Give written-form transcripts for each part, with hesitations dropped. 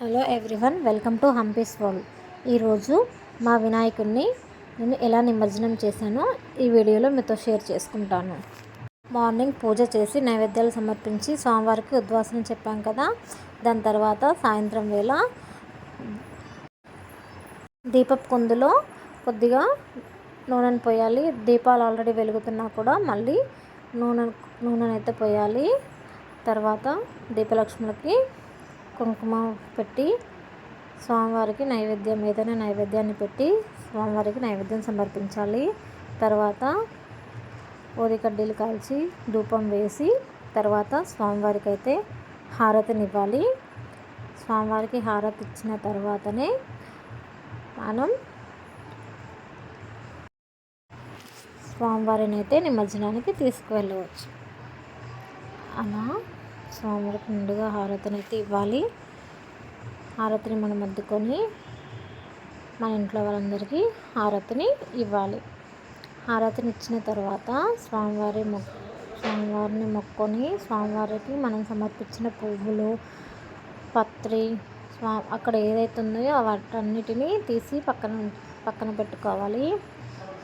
Hello everyone, welcome to Hampi's world. ఈరోజు మా వినాయకుడిని నేను ఎలా నిమజ్జనం చేశానో ఈ వీడియోలో మీతో షేర్ చేసుకుంటాను. మార్నింగ్ పూజ చేసి నైవేద్యాలు సమర్పించి స్వామివారికి ఉద్వాసన చెప్పాం కదా. దాని తర్వాత సాయంత్రం వేళ దీపపు కుందులో కొద్దిగా నూనెను పోయాలి. దీపాలు ఆల్రెడీ వెలుగుతున్నా కూడా మళ్ళీ నూనెనైతే పోయాలి. తర్వాత దీపలక్ష్ములకి కుంకుమ పెట్టి స్వామివారికి నైవేద్యం ఏదైనా నైవేద్యాన్ని పెట్టి స్వామివారికి నైవేద్యం సమర్పించాలి. తర్వాత ఊదికడ్డీలు కాల్చి ధూపం వేసి తర్వాత స్వామివారికి అయితే హారతినివ్వాలి. స్వామివారికి హారతి ఇచ్చిన తర్వాతనే మనం స్వామివారిని అయితే నిమజ్జనానికి తీసుకువెళ్ళవచ్చు. అలా స్వామివారికి ముందుగా హారతిని అయితే ఇవ్వాలి. హారతిని మనం అద్దుకొని మన ఇంట్లో వాళ్ళందరికీ హారతిని ఇవ్వాలి. హారతిని ఇచ్చిన తర్వాత స్వామివారిని మొక్కొని స్వామివారికి మనం సమర్పించిన పువ్వులు పత్రి అక్కడ ఏదైతే ఉన్నాయో వాటన్నిటినీ తీసి పక్కన పెట్టుకోవాలి.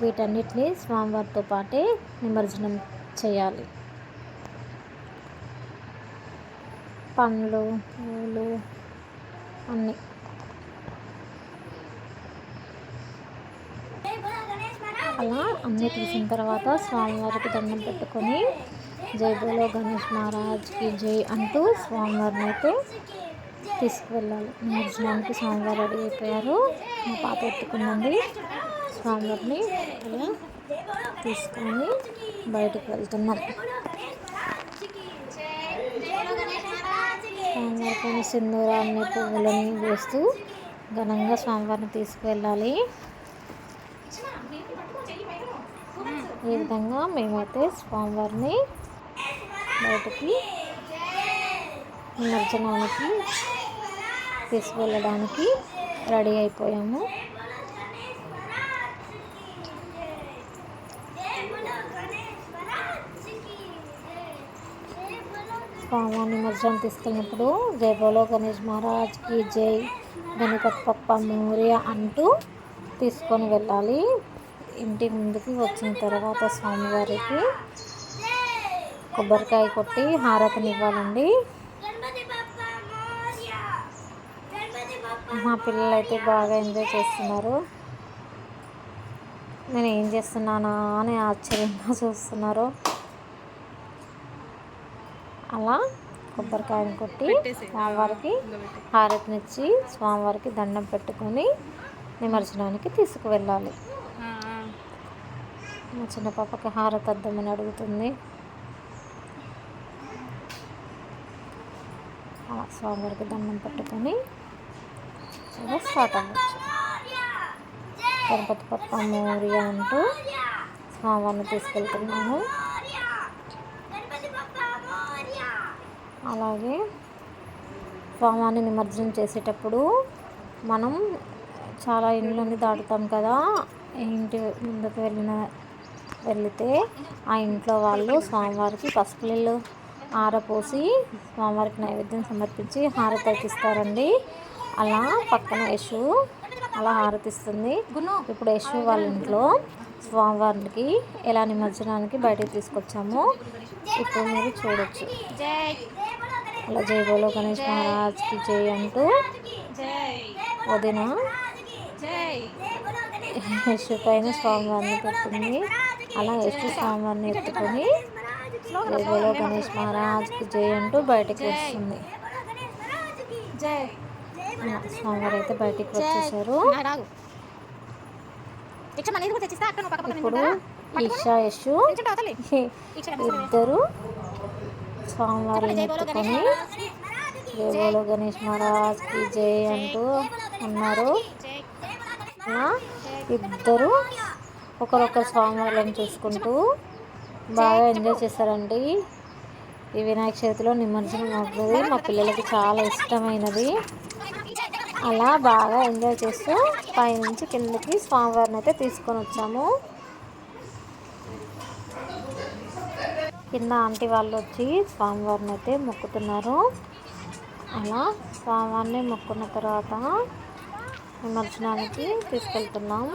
వీటన్నిటిని స్వామివారితో పాటే నిమజ్జనం చేయాలి. పండ్లు పూలు అన్నీ అలా అన్నీ తీసిన తర్వాత స్వామివారికి దండం పెట్టుకొని జై బోలో గణేష్ మహారాజ్కి జై అంటూ స్వామివారిని అయితే తీసుకువెళ్ళాలి. నిమజ్జనానికి స్వామివారు రెడీ అయిపోయారు. మా పాప ఎత్తుకుందండి. స్వామివారిని ఇలా తీసుకొని బయటకు వెళ్తున్నాం. స్వామివారికి సింధూరాన్ని పువ్వులని వేస్తూ ఘనంగా స్వామివారిని తీసుకువెళ్ళాలి. ఈ విధంగా మేమైతే స్వామివారిని బయటకి నిమజ్జనానికి తీసుకువెళ్ళడానికి రెడీ అయిపోయాము. స్వామివారి నిమజ్జనం తీసుకెళ్ళినప్పుడు జై బోలో గణేష్ మహారాజ్కి జై గణపతి బప్పా మోరియా అంటూ తీసుకొని వెళ్ళాలి. ఇంటి ముందుకి వచ్చిన తర్వాత స్వామివారికి కొబ్బరికాయ కొట్టి హారతిని ఇవ్వాలండి. మా పిల్లలు అయితే బాగా ఎంజాయ్ చేస్తున్నారు. నేను ఏం చేస్తున్నానా అని ఆశ్చర్యంగా చూస్తున్నారు. అలా కొబ్బరికాయను కొట్టి స్వామివారికి హారతినిచ్చి స్వామివారికి దండం పెట్టుకొని నిమజ్జనానికి తీసుకువెళ్ళాలి. మా చిన్న పాపకి హారతి అద్దామని అడుగుతుంది. అలా స్వామివారికి దండం పెట్టుకొని స్టార్ట్ అవ్వచ్చు. గణపతి బప్పా మోరియా అంటూ స్వామివారిని తీసుకెళ్తున్నాము. అలాగే స్వామివారిని నిమజ్జనం చేసేటప్పుడు మనం చాలా ఇండ్లని దాటుతాం కదా. ఇంటి ముందుకు వెళితే ఆ ఇంట్లో వాళ్ళు స్వామివారికి పసుపు నీళ్ళు ఆరపోసి స్వామివారికి నైవేద్యం సమర్పించి హారతి ఇస్తారండి. అలా పక్కన యశు అలా హారతిస్తుంది. ఇప్పుడు యశు వాళ్ళ ఇంట్లో స్వామివారికి ఎలా నిమజ్జనానికి బయటకు తీసుకొచ్చామో ఇప్పుడు మీరు చూడొచ్చు. అలా జై బోలో గణేష్ మహారాజ్కి జై అంటూ వదిన యశు పైన స్వామివారిని పెట్టింది. అలా యశు స్వామివారిని ఎత్తుకొని జై బోలో గణేష్ మహారాజ్కి జై అంటూ బయటకు వస్తుంది. స్వామివారు అయితే బయటికి వచ్చేసారు. ఇప్పుడు ఈషా యశు ఇద్దరు స్వామివారిని ఎత్తుకొని జై బోలో గణేష్ మహారాజ్కి జై అంటూ ఉన్నారు. ఇద్దరు ఒకరొకరు స్వామివారిని చూసుకుంటూ బాగా ఎంజాయ్ చేశారండి. ఈ వినాయక చవితిలో నిమజ్జనం అవుతుంది. మా పిల్లలకి చాలా ఇష్టమైనది. అలా బాగా ఎంజాయ్ చేస్తూ పైనుంచి కిందకి స్వామివారిని అయితే తీసుకొని వచ్చాము. కింద ఆంటీ వాళ్ళు వచ్చి స్వామివారిని అయితే మొక్కుతున్నారు. అలా స్వామివారిని మొక్కున్న తర్వాత నిమజ్జనానికి తీసుకెళ్తున్నాం.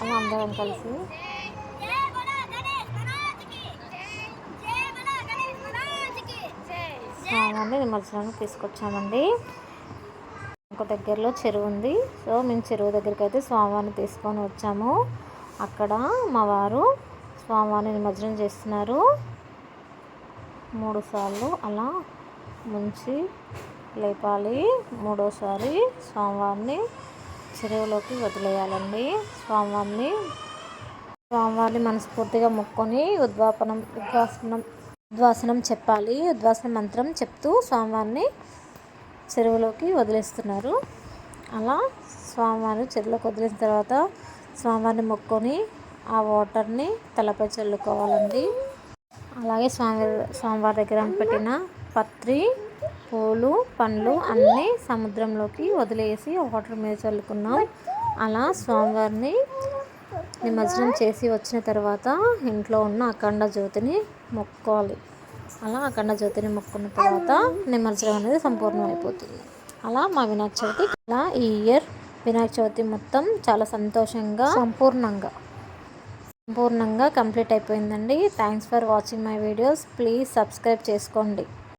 అలా అందరం కలిసి స్వామివారిని నిమజ్జనానికి తీసుకొచ్చామండి. ఒక దగ్గరలో చెరువు ఉంది. సో మేము చెరువు దగ్గరికి అయితే స్వామివారిని తీసుకొని వచ్చాము. అక్కడ మా వారు స్వామివారిని నిమజ్జనం చేస్తున్నారు. 3 సార్లు అలా ముంచి లేపాలి. 3వసారి స్వామివారిని చెరువులోకి వదిలేయాలండి. స్వామివారిని మనస్ఫూర్తిగా మొక్కొని ఉద్వాసనం చెప్పాలి. ఉద్వాసన మంత్రం చెప్తూ స్వామివారిని చెరువులోకి వదిలేస్తున్నారు. అలా స్వామివారిని చెరువులోకి వదిలేసిన తర్వాత స్వామివారిని మొక్కొని ఆ వాటర్ని తలపై చల్లుకోవాలండి. అలాగే స్వామివారి దగ్గర పెట్టిన పత్రి, పూలు, పండ్లు అన్నీ సముద్రంలోకి వదిలేసి వాటర్ మీద చల్లుకున్నాం. అలా స్వామివారిని నిమజ్జనం చేసి వచ్చిన తర్వాత ఇంట్లో ఉన్న అఖండ జ్యోతిని మొక్కోవాలి. అలా అఖండ జ్యోతిని మొక్కున్న తర్వాత నిమజ్జనం అనేది సంపూర్ణమైపోతుంది. అలా మా వినాయక చవితి అలా ఈ ఇయర్ వినాయక చవితి మొత్తం చాలా సంతోషంగా సంపూర్ణంగా కంప్లీట్ అయిపోయిందండి. Thanks for watching my videos. Please subscribe చేసుకోండి.